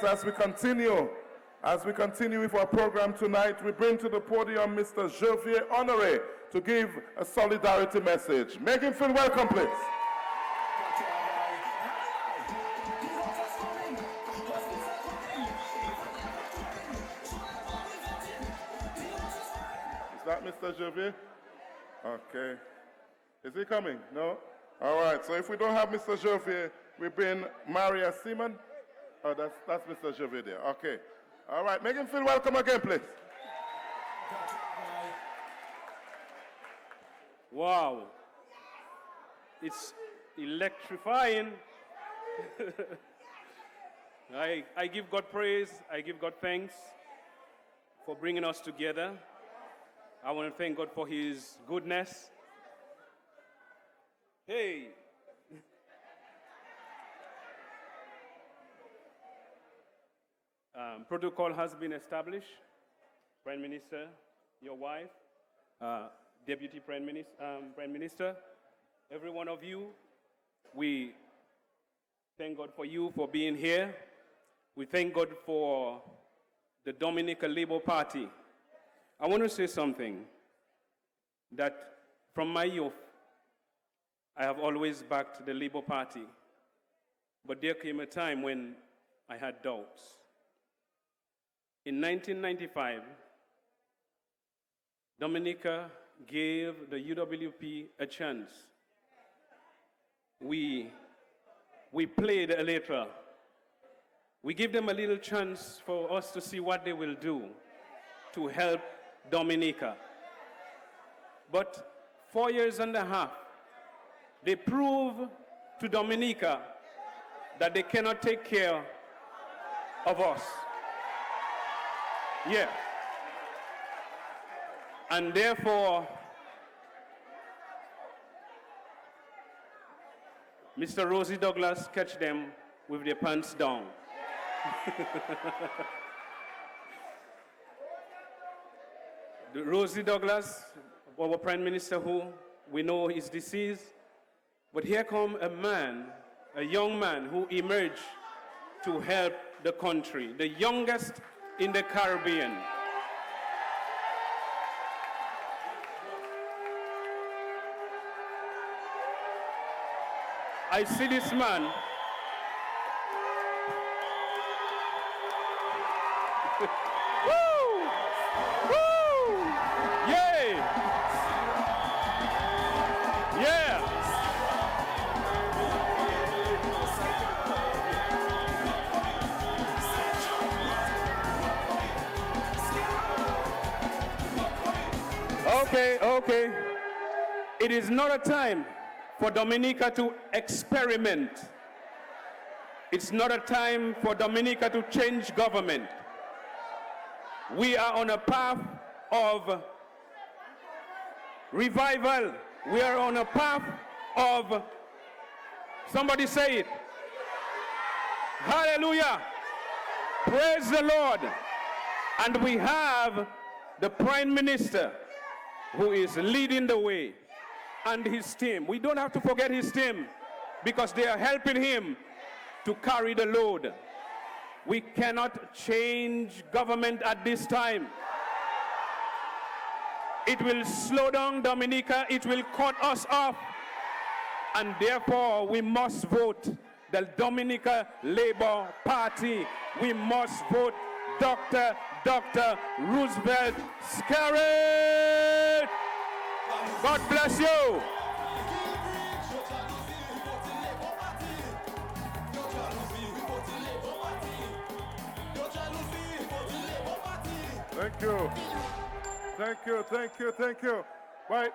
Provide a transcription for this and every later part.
As we continue with our program tonight, we bring to the podium Mr. Javier Honoré to give a solidarity message. Make him feel welcome, please. Is that Mr. Javier? Okay. Is he coming? No? All right. So if we don't have Mr. Javier, we bring Maria Simon. Oh, that's Mr. Javier there. Okay. All right. Make him feel welcome again, please. Wow. It's electrifying. I give God praise. I give God thanks for bringing us together. I want to thank God for His goodness. Hey. Protocol has been established. Prime Minister, your wife, Deputy Prime Minister, every one of you, we thank God for you for being here. We thank God for the Dominican Labour Party. I want to say something that from my youth, I have always backed the Labour Party. But there came a time when I had doubts. In 1995, Dominica gave the UWP a chance. We played a little. We gave them a little chance for us to see what they will do to help Dominica. But 4 years and a half, they proved to Dominica that they cannot take care of us. Yeah. And therefore, Mr. Rosie Douglas catch them with their pants down. Rosie Douglas, our Prime Minister, who we know is deceased, but here comes a man, a young man who emerged to help the country, the youngest in the Caribbean. I see this man. Woo! Woo! Yay! Yeah! Okay. It is not a time for Dominica to experiment. It's not a time for Dominica to change government. We are on a path of revival. We are on a path of, somebody say it, hallelujah, praise the Lord. And we have the Prime Minister who is leading the way, and his team. We don't have to forget his team because they are helping him to carry the load. We cannot change government at this time. It will slow down Dominica, it will cut us off, and therefore we must vote the Dominica Labour Party. We must vote Dr. Roosevelt Scarrett. God bless you. Thank you. Right,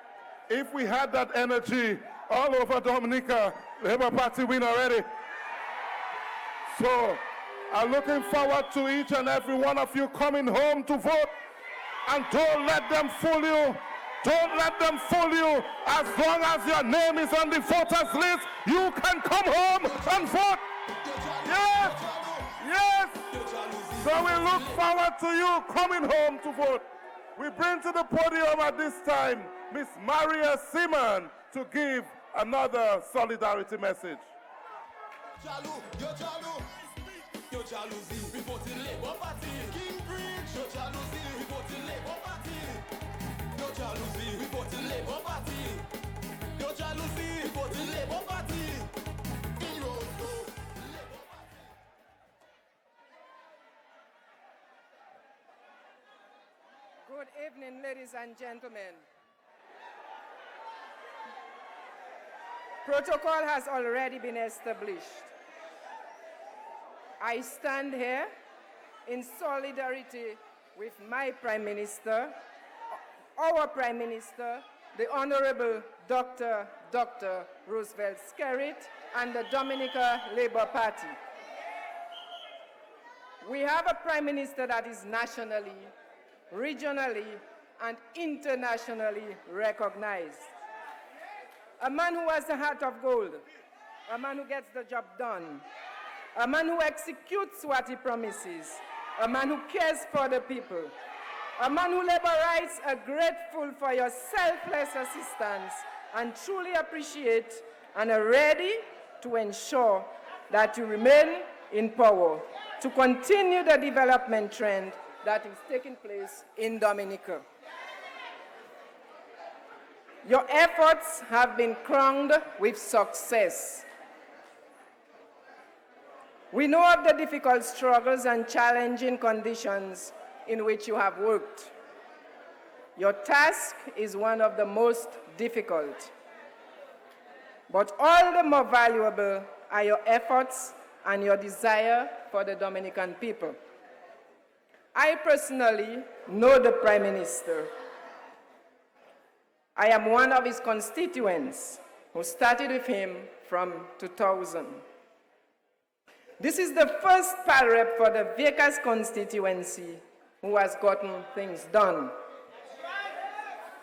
if we had that energy all over Dominica, Labour Party win already. So, I'm looking forward to each and every one of you coming home to vote. And don't let them fool you. Don't let them fool you. As long as your name is on the voters list, you can come home and vote. Yes. So we look forward to you coming home to vote. We bring to the podium at this time Miss Maria Simon to give another solidarity message. Your jalousie, we vote in Labour Party. King preach, your jalousie, we vote in Labour Party. Your jalousie, we vote in Labour Party. Your jalousie, we vote in Labour Party. Heroes go, Labour Party. Good evening, ladies and gentlemen. Protocol has already been established. I stand here in solidarity with my Prime Minister, our Prime Minister, the Honorable Dr. Roosevelt Skerrit, and the Dominica Labour Party. We have a Prime Minister that is nationally, regionally, and internationally recognized. A man who has a heart of gold, a man who gets the job done, a man who executes what he promises, a man who cares for the people, a man who labor rights are grateful for your selfless assistance and truly appreciate and are ready to ensure that you remain in power to continue the development trend that is taking place in Dominica. Your efforts have been crowned with success. We know of the difficult struggles and challenging conditions in which you have worked. Your task is one of the most difficult, but all the more valuable are your efforts and your desire for the Dominican people. I personally know the Prime Minister. I am one of his constituents who started with him from 2000. This is the first PAL rep for the Viecas constituency who has gotten things done.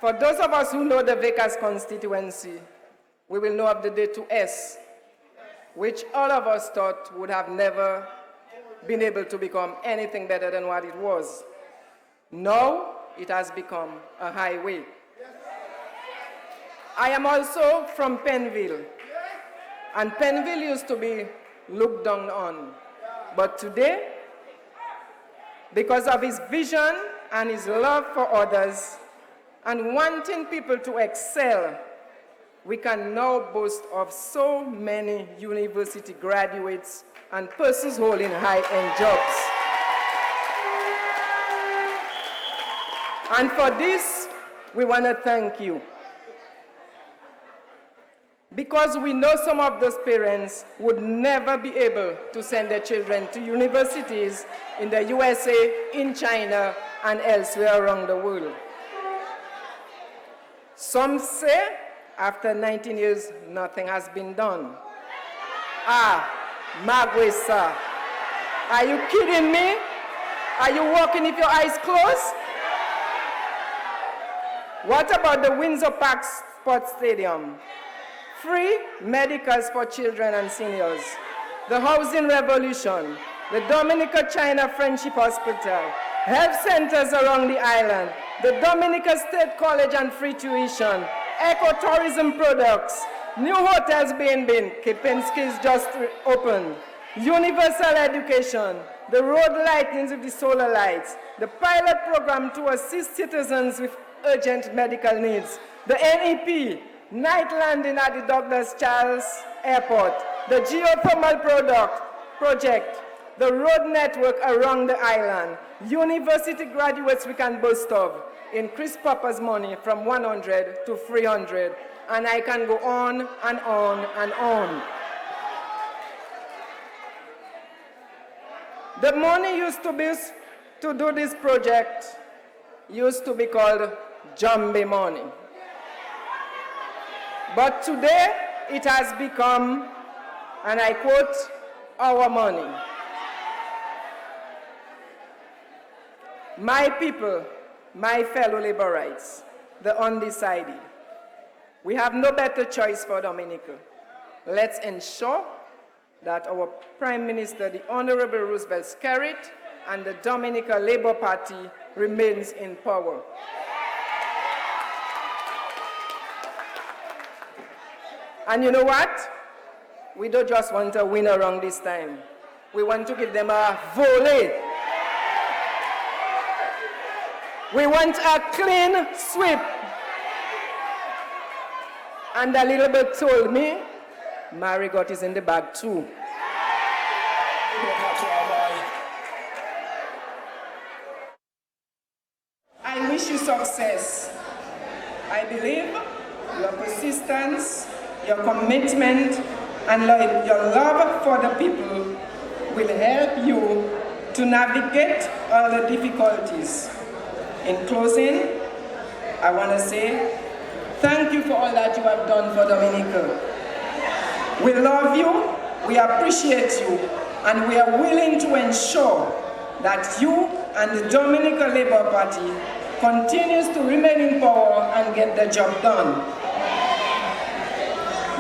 For those of us who know the Viecas constituency, we will know of the Day 2S, which all of us thought would have never been able to become anything better than what it was. Now it has become a highway. I am also from Penville, and Penville used to be looked down on. But today, because of his vision and his love for others, and wanting people to excel, we can now boast of so many university graduates and persons holding high-end jobs. And for this, we want to thank you. Because we know some of those parents would never be able to send their children to universities in the USA, in China, and elsewhere around the world. Some say after 19 years, nothing has been done. Magwesa, are you kidding me? Are you walking with your eyes closed? What about the Windsor Park Sports Stadium? Free medicals for children and seniors, the housing revolution, the Dominica-China Friendship Hospital, health centers around the island, the Dominica State College and free tuition, ecotourism products, new hotels being built, Kipinski's just opened, universal education, the road lightings with the solar lights, the pilot program to assist citizens with urgent medical needs, the NEP, night landing at the Douglas Charles Airport, the geothermal project, the road network around the island, university graduates we can boast of, increase Papa's money from 100 to 300, and I can go on and on and on. The money used to be to do this project used to be called Jumbe money. But today, it has become, and I quote, our money. My people, my fellow laborites, the undecided, we have no better choice for Dominica. Let's ensure that our Prime Minister, the Honorable Roosevelt Skerrit, and the Dominica Labour Party remains in power. And you know what? We don't just want a winner around this time. we want to give them a volley. We want a clean sweep. And a little bit told me, Marigot is in the bag too. I wish you success. I believe your persistence, your commitment, and your love for the people will help you to navigate all the difficulties. In closing, I want to say thank you for all that you have done for Dominica. We love you, we appreciate you, and we are willing to ensure that you and the Dominica Labour Party continues to remain in power and get the job done.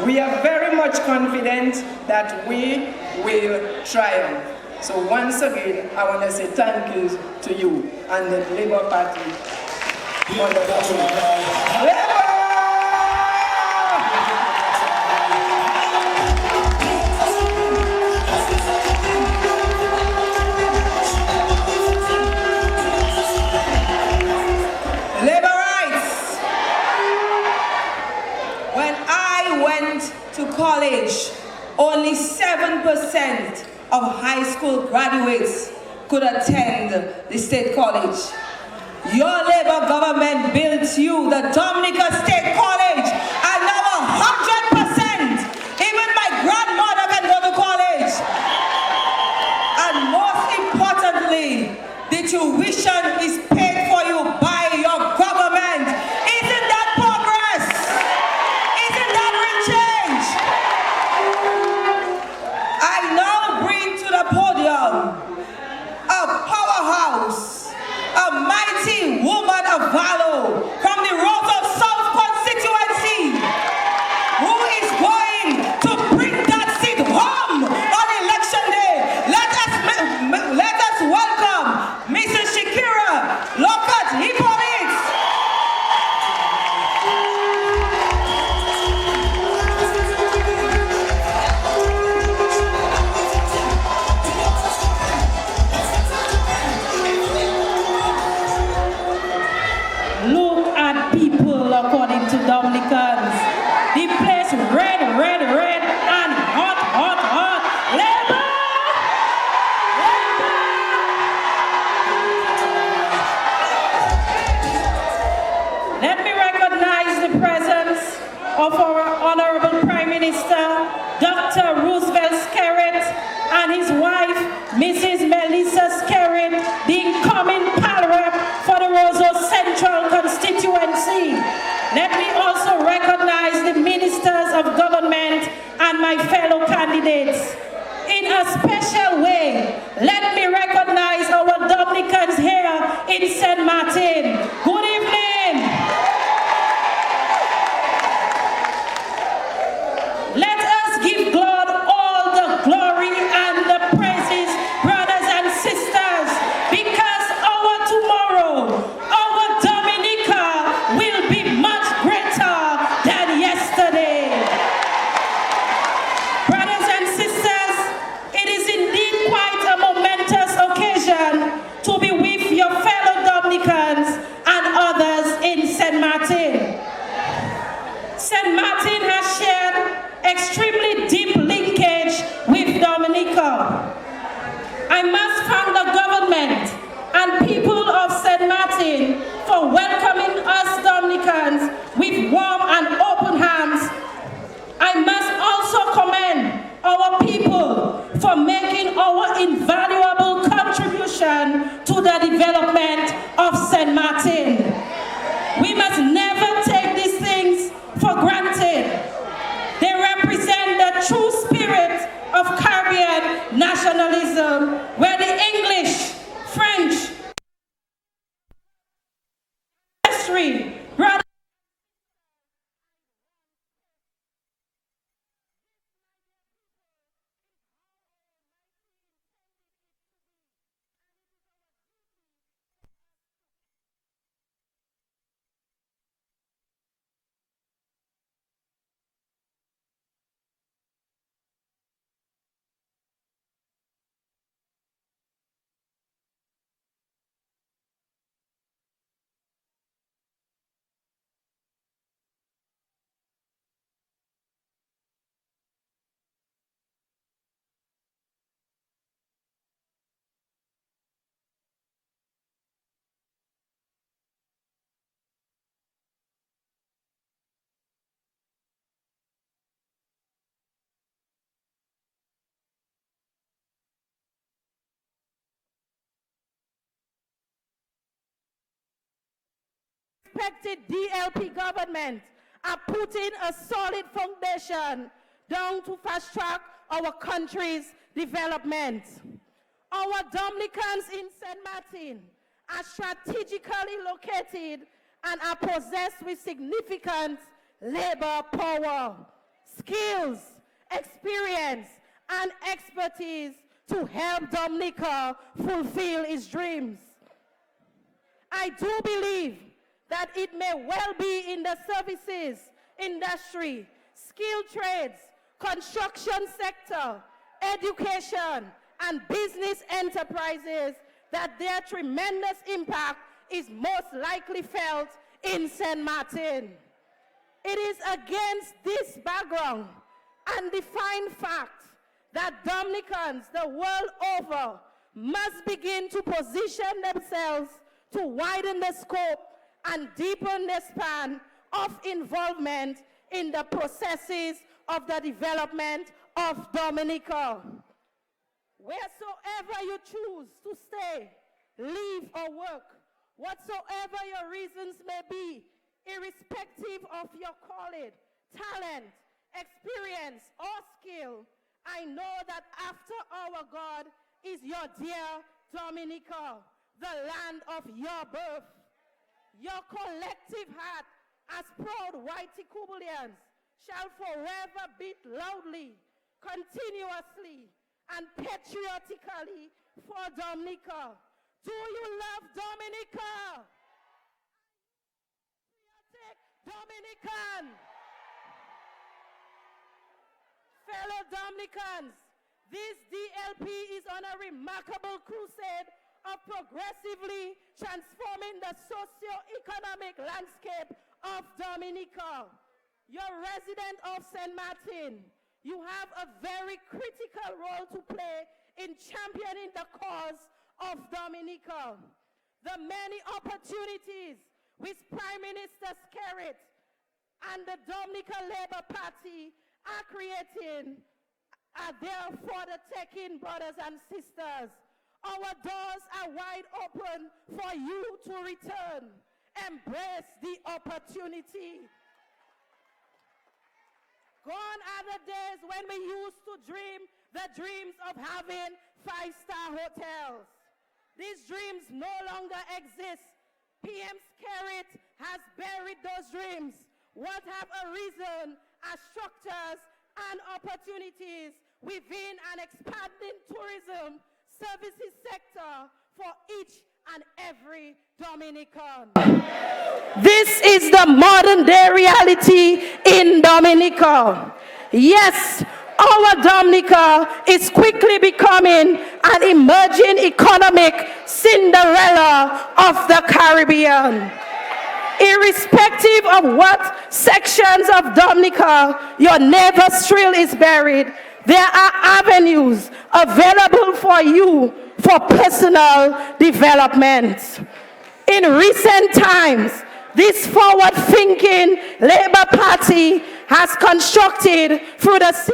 We are very much confident that we will triumph. So once again, I want to say thank you to you and the Labour Party. Labour! College, only 7% of high school graduates could attend the state college. Your Labour government built you the Dominica State College, and now 100%. Even my grandmother can go to college. And most importantly, the tuition is paid for you by your government. Isn't that progress? Isn't that real change? I now bring to the podium a powerhouse, a mighty woman of valor from the Rose of South constituency, who is going to bring that seat home on election day. Let us welcome Mrs. Shakira Lockhart Hippolyte. Look at people according to Dominicans. The place red, red, red, and hot, hot, hot. Labour! Labour! Let me recognize the presence of our Honorable Prime Minister, Dr. Roosevelt Skerrit, and his wife, Mrs. Melissa Skerrit, the incoming pal rep for the Roseau Central constituency. Let me also recognize the ministers of government and my fellow candidates. In a special way, let me recognize our Dominicans here in St. Maarten. Good evening. Let us give God all the glory and the praises, brothers and sisters, because our tomorrow, our Dominica, will be much greater than yesterday. Brothers and sisters, it is indeed quite a momentous occasion to be with your fellow Dominicans and others in St. Maarten. St. Maarten has shared extremely deep linkage with Dominica. I must thank the government and people of St. Maarten for welcoming us Dominicans with warm and open hands. I must also commend our people for making our invaluable contribution to the development of St. Maarten. We must never take these things for granted. They represent the true spirit of Caribbean nationalism, where the English, French, history, respected DLP government are putting a solid foundation down to fast-track our country's development. Our Dominicans in St. Martin are strategically located and are possessed with significant labor power, skills, experience, and expertise to help Dominica fulfill its dreams. I do believe that it may well be in the services, industry, skilled trades, construction sector, education, and business enterprises that their tremendous impact is most likely felt in St. Martin. It is against this background and defined fact that Dominicans the world over must begin to position themselves to widen the scope and deepen the span of involvement in the processes of the development of Dominica. Wheresoever you choose to stay, live, or work, whatsoever your reasons may be, irrespective of your calling, talent, experience, or skill, I know that after our God is your dear Dominica, the land of your birth. Your collective heart as proud whitey Kubulians shall forever beat loudly, continuously, and patriotically for Dominica. Do you love Dominica? Patriotic Dominican. Fellow Dominicans, this DLP is on a remarkable crusade of progressively transforming the socio-economic landscape of Dominica. You're a resident of St. Martin. You have a very critical role to play in championing the cause of Dominica. The many opportunities which Prime Minister Skerrit and the Dominica Labour Party are creating are there for the taking, brothers and sisters. Our doors are wide open for you to return. Embrace the opportunity. Gone are the days when we used to dream the dreams of having five-star hotels. These dreams no longer exist. PM Skerrit has buried those dreams. What have arisen are structures and opportunities within an expanding tourism services sector for each and every Dominican. This is the modern day reality in Dominica. Yes, our Dominica is quickly becoming an emerging economic Cinderella of the Caribbean. Irrespective of what sections of Dominica your neighbor's trail is buried, there are avenues available for you for personal development. In recent times, this forward-thinking Labour Party has constructed through the Ski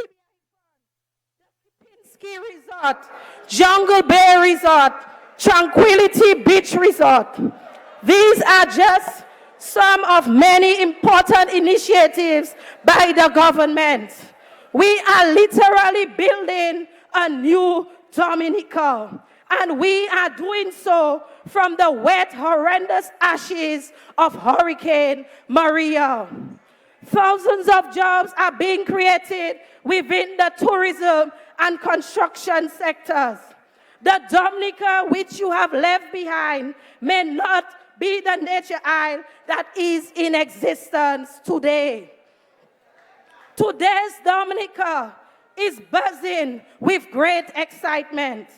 Resort, Jungle Bay Resort, Tranquility Beach Resort. These are just some of many important initiatives by the government. We are literally building a new Dominica, and we are doing so from the wet, horrendous ashes of Hurricane Maria. Thousands of jobs are being created within the tourism and construction sectors. The Dominica which you have left behind may not be the nature isle that is in existence today. Today's Dominica is buzzing with great excitement.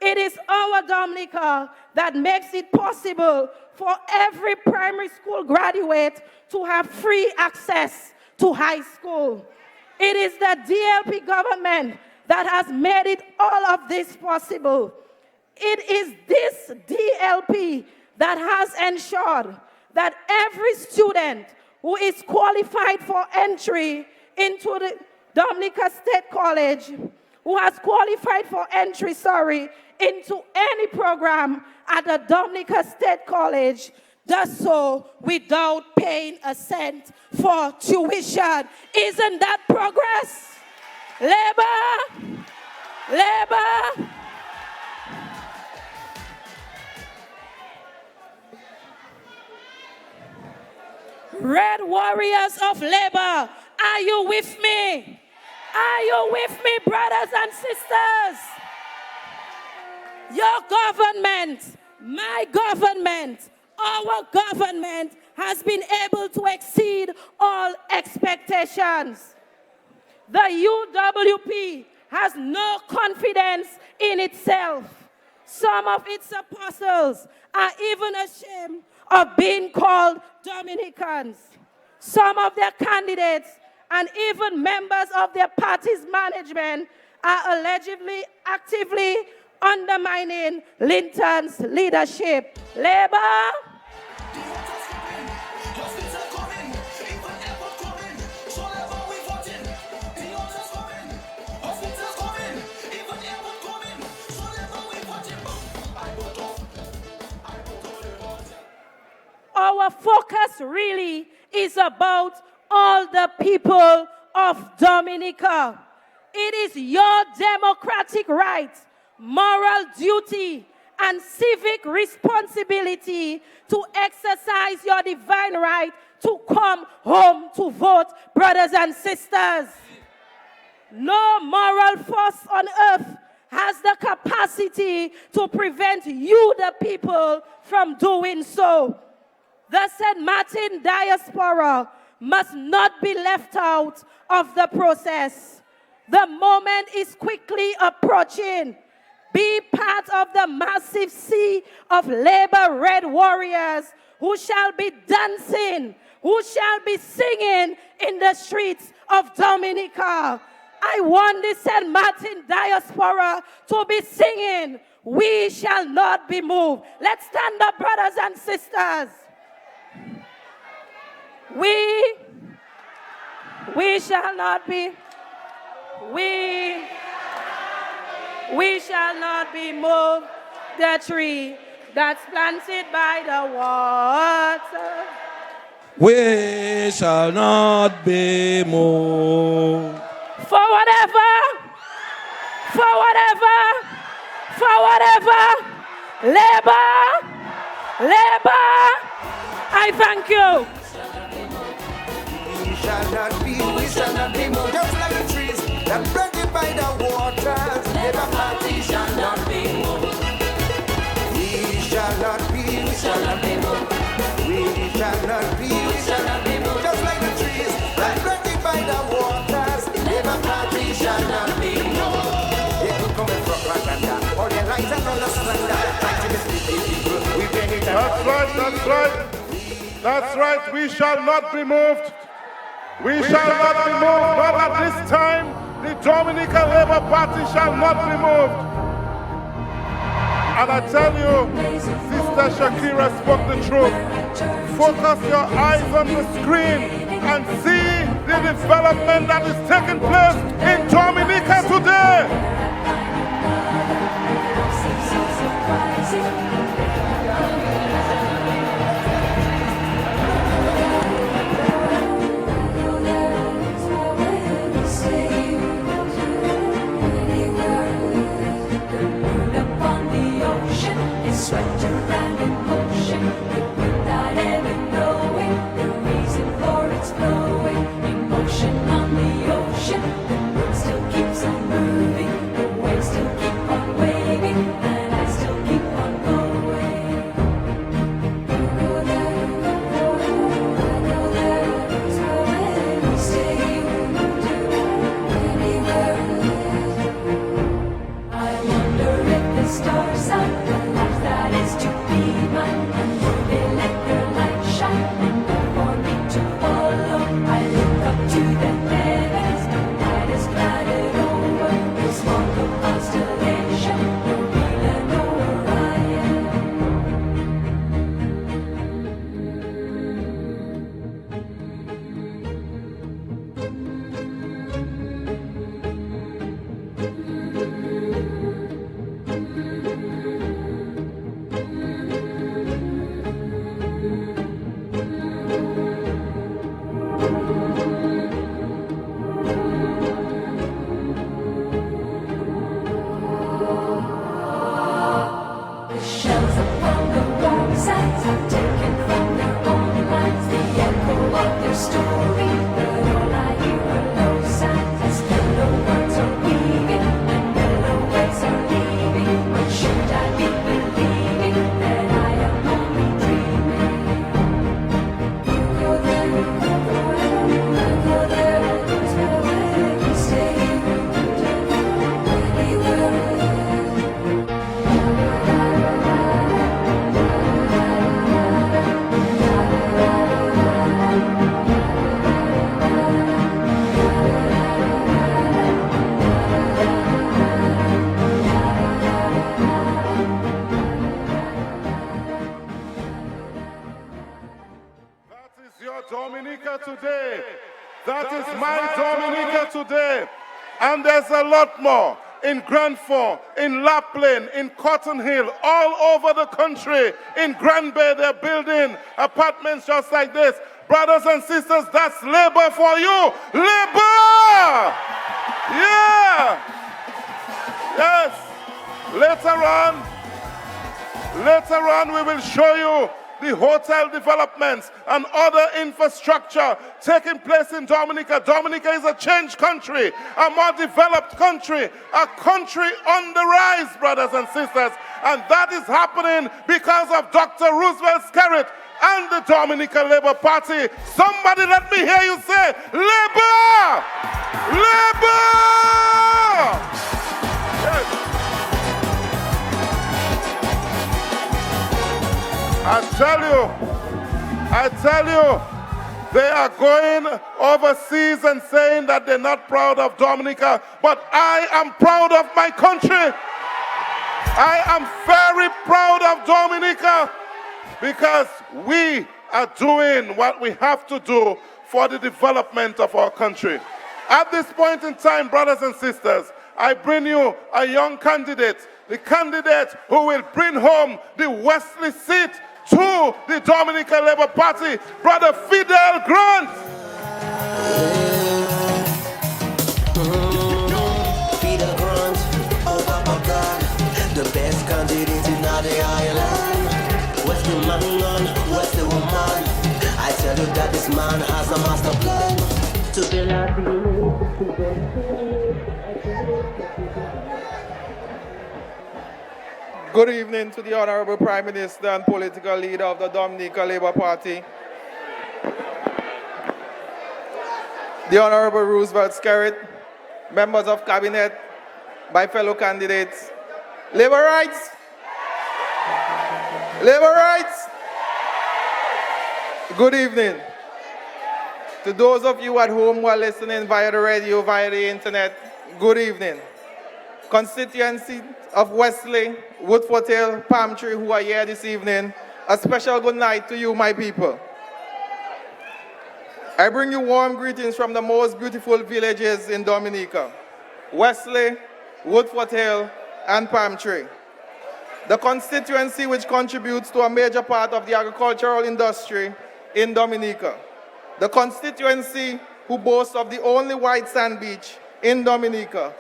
It is our Dominica that makes it possible for every primary school graduate to have free access to high school. It is the DLP government that has made it all of this possible. It is this DLP that has ensured that every student who is qualified for entry into the Dominica State College, who has qualified for entry, into any program at the Dominica State College, does so without paying a cent for tuition. Isn't that progress? Labor! Labor! Red warriors of labor, are you with me? Are you with me, brothers and sisters? Your government, my government, our government has been able to exceed all expectations. The UWP has no confidence in itself. Some of its apostles are even ashamed of being called Dominicans. Some of their candidates and even members of their party's management are allegedly actively undermining Linton's leadership. Labor! Our focus really is about all the people of Dominica. It is your democratic right, moral duty, and civic responsibility to exercise your divine right to come home to vote, brothers and sisters. No moral force on earth has the capacity to prevent you, the people, from doing so. The St. Maarten diaspora must not be left out of the process. The moment is quickly approaching. Be part of the massive sea of labor red warriors who shall be dancing, who shall be singing in the streets of Dominica. I want the St. Maarten diaspora to be singing, "We shall not be moved." Let's stand up, brothers and sisters. We shall not be, we shall not be moved. The tree that's planted by the water. We shall not be moved. For whatever, labor, I thank you. We shall not be moved, just like the trees that planted by the waters. Labour Party shall not be moved. We shall not be moved. We shall not be moved, just like the trees that planted by the waters. Labour Party shall not be moved. They could come and rock Rwanda, all their lights and all the slander. We bring it up. That's right, that's right. That's right, we shall not be moved. We shall not be moved, but at this time, the Dominica Labour Party shall not be moved. And I tell you, Sister Shakira spoke the truth. Focus your eyes on the screen and see the development that is taking place in Dominica today. Swept around in motion, without ever knowing the reason for its flowing. Emotion on the ocean, the moon still keeps on moving, the waves still keep on waving, and I still keep on going. Go there, so when we stay, we'll do anywhere. I wonder if the stars are the life that is to be mine, and will they let upon the roadsides have taken from their own lives the echo of their story. But all I hear are low sighs as mellow words are weaving and mellow ways are leaving. But should I be believing that I am only dreaming? You go there, you go forever. I go there, it goes forever. You stay here, anywhere. That is your Dominica today. That is my Dominica today. And there's a lot more in Grandford, in Lapland, in Cotton Hill, all over the country. In Grand Bay, they're building apartments just like this. Brothers and sisters, that's labor for you. Labor! Yeah! Yes. Later on, we will show you the hotel developments and other infrastructure taking place in Dominica. Dominica is a changed country, a more developed country, a country on the rise, brothers and sisters. And that is happening because of Dr. Roosevelt Skerritt and the Dominica Labour Party. Somebody let me hear you say, Labour! Labour! Yes. I tell you, they are going overseas and saying that they're not proud of Dominica, but I am proud of my country. I am very proud of Dominica because we are doing what we have to do for the development of our country. At this point in time, brothers and sisters, I bring you a young candidate, the candidate who will bring home the Wesley seat to the Dominica Labour Party, Brother Fidel Grant. Fidel Grant, oh Papa God, the best candidate in the island. What's the man, what's the woman? I tell you that this man has a master plan to build Good evening to the Honorable Prime Minister and political leader of the Dominica Labour Party, the Honorable Roosevelt Skerritt, members of Cabinet, my fellow candidates. Labour rights? Labour rights? Good evening. To those of you at home who are listening via the radio, via the internet, good evening. Constituency of Wesley, Woodford Hill, Palm Tree who are here this evening, a special good night to you, my people. I bring you warm greetings from the most beautiful villages in Dominica, Wesley, Woodford Hill, and Palm Tree. The constituency which contributes to a major part of the agricultural industry in Dominica. The constituency who boasts of the only white sand beach in Dominica,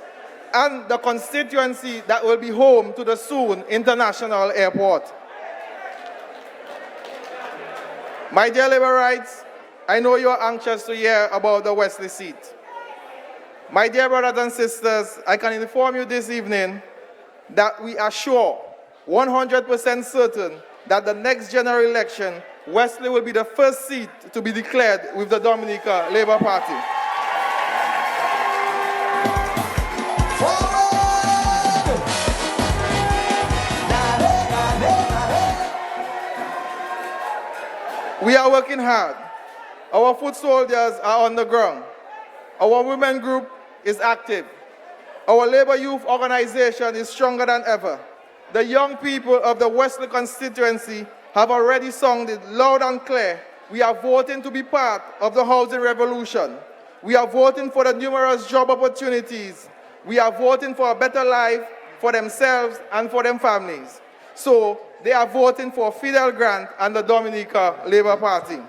and the constituency that will be home to the soon International Airport. My dear Laborites, I know you are anxious to hear about the Wesley seat. My dear brothers and sisters, I can inform you this evening that we are sure, 100% certain, that the next general election, Wesley will be the first seat to be declared with the Dominica Labour Party. We are working hard. Our foot soldiers are on the ground. Our women group is active. Our labor youth organization is stronger than ever. The young people of the Wesley constituency have already sounded loud and clear. We are voting to be part of the housing revolution. We are voting for the numerous job opportunities. We are voting for a better life for themselves and for their families. So they are voting for Fidel Grant and the Dominica Labour Party.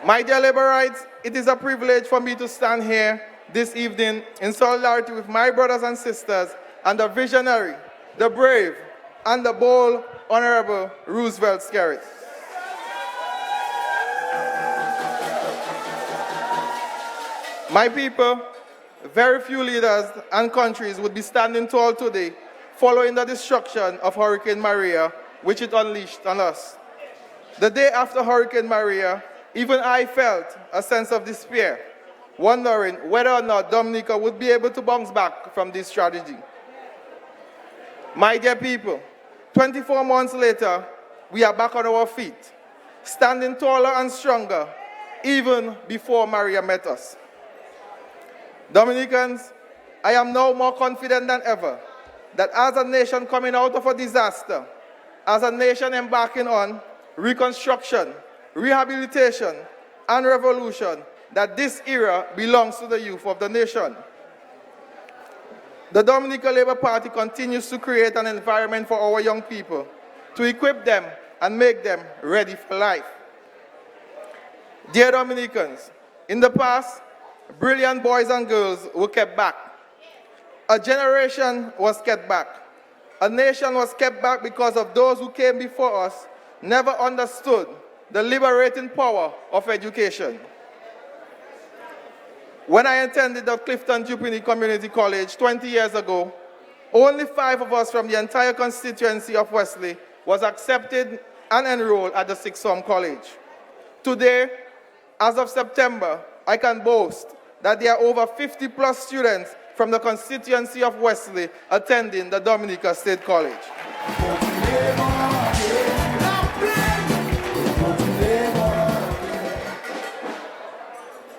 My dear Laborites, it is a privilege for me to stand here this evening in solidarity with my brothers and sisters and the visionary, the brave, and the bold Honorable Roosevelt Skerrit. My people, very few leaders and countries would be standing tall today following the destruction of Hurricane Maria, which it unleashed on us. The day after Hurricane Maria, even I felt a sense of despair, wondering whether or not Dominica would be able to bounce back from this tragedy. My dear people, 24 months later, we are back on our feet, standing taller and stronger, even before Maria met us. Dominicans, I am now more confident than ever that as a nation coming out of a disaster, as a nation embarking on reconstruction, rehabilitation, and revolution, that this era belongs to the youth of the nation. The Dominican Labour Party continues to create an environment for our young people, to equip them and make them ready for life. Dear Dominicans, in the past, brilliant boys and girls were kept back. A generation was kept back. A nation was kept back because of those who came before us never understood the liberating power of education. When I attended the Clifton Jupiter Community College 20 years ago, only 5 of us from the entire constituency of Wesley was accepted and enrolled at the Sixth Form College. Today, as of September, I can boast that there are over 50 plus students from the constituency of Wesley attending the Dominica State College.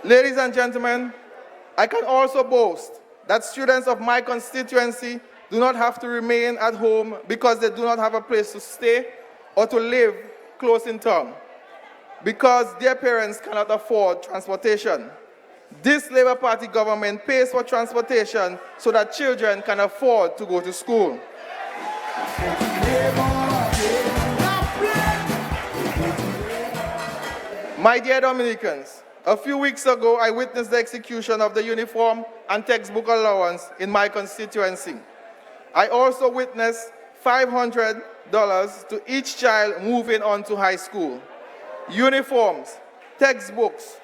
Ladies and gentlemen, I can also boast that students of my constituency do not have to remain at home because they do not have a place to stay or to live close in town, because their parents cannot afford transportation. This Labour Party government pays for transportation so that children can afford to go to school. My dear Dominicans, a few weeks ago, I witnessed the execution of the uniform and textbook allowance in my constituency. I also witnessed $500 to each child moving on to high school. Uniforms, textbooks,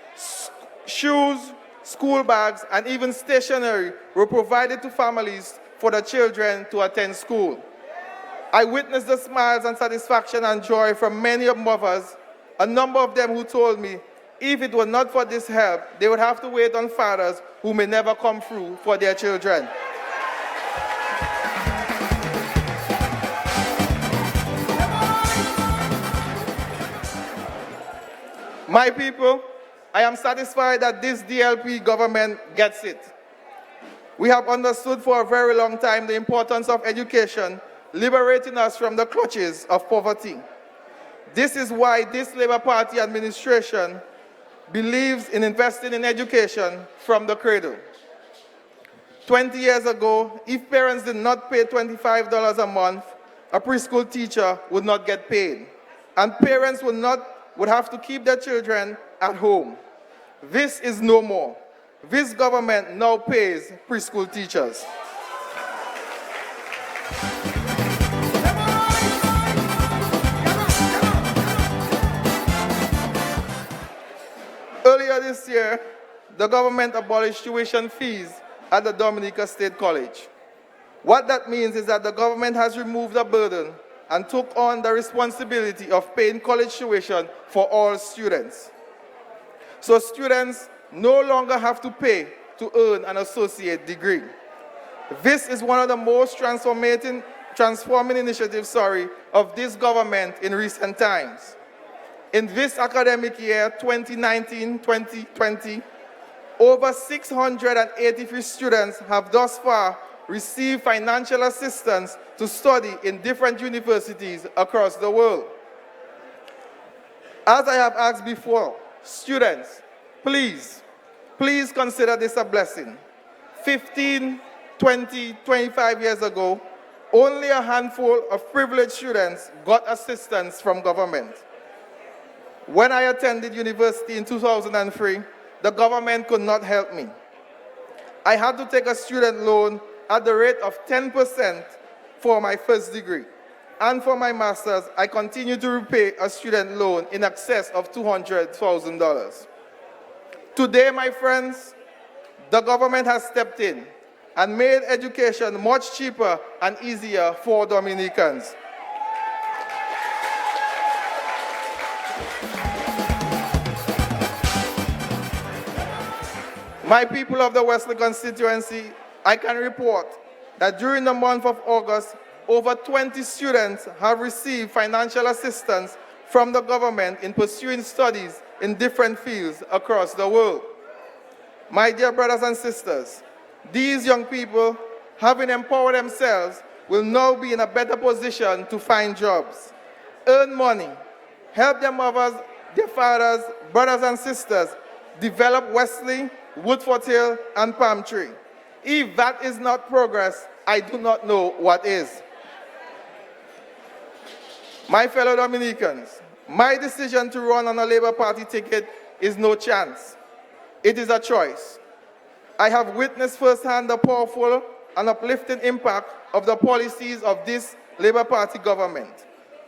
shoes, school bags, and even stationery were provided to families for the children to attend school. I witnessed the smiles and satisfaction and joy from many mothers, a number of them who told me if it were not for this help, they would have to wait on fathers who may never come through for their children. My people, I am satisfied that this DLP government gets it. We have understood for a very long time the importance of education, liberating us from the clutches of poverty. This is why this Labour Party administration believes in investing in education from the cradle. 20 years ago, if parents did not pay $25 a month, a preschool teacher would not get paid, and parents would have to keep their children at home. This is no more. This government now pays preschool teachers. Earlier this year, the government abolished tuition fees at the Dominica State College. What that means is that the government has removed the burden and took on the responsibility of paying college tuition for all students. So students no longer have to pay to earn an associate degree. This is one of the most transforming initiatives of this government in recent times. In this academic year, 2019-2020, over 683 students have thus far received financial assistance to study in different universities across the world. As I have asked before, students, please consider this a blessing. 15, 20, 25 years ago, only a handful of privileged students got assistance from government. When I attended university in 2003, the government could not help me. I had to take a student loan at the rate of 10% for my first degree. and for my master's, I continue to repay a student loan in excess of $200,000. Today, my friends, the government has stepped in and made education much cheaper and easier for Dominicans. My people of the Wesley constituency, I can report that during the month of August, over 20 students have received financial assistance from the government in pursuing studies in different fields across the world. My dear brothers and sisters, these young people, having empowered themselves, will now be in a better position to find jobs, earn money, help their mothers, their fathers, brothers and sisters develop Wesley, Woodford Hill, and Palm Tree. If that is not progress, I do not know what is. My fellow Dominicans, my decision to run on a Labour Party ticket is no chance. It is a choice. I have witnessed firsthand the powerful and uplifting impact of the policies of this Labour Party government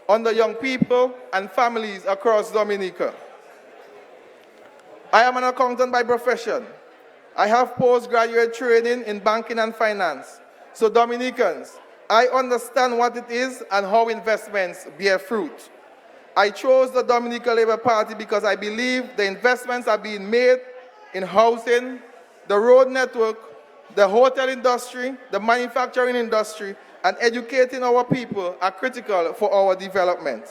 on the young people and families across Dominica. I am an accountant by profession. I have postgraduate training in banking and finance. So Dominicans, I understand what it is and how investments bear fruit. I chose the Dominica Labour Party because I believe the investments are being made in housing, the road network, the hotel industry, the manufacturing industry, and educating our people are critical for our development.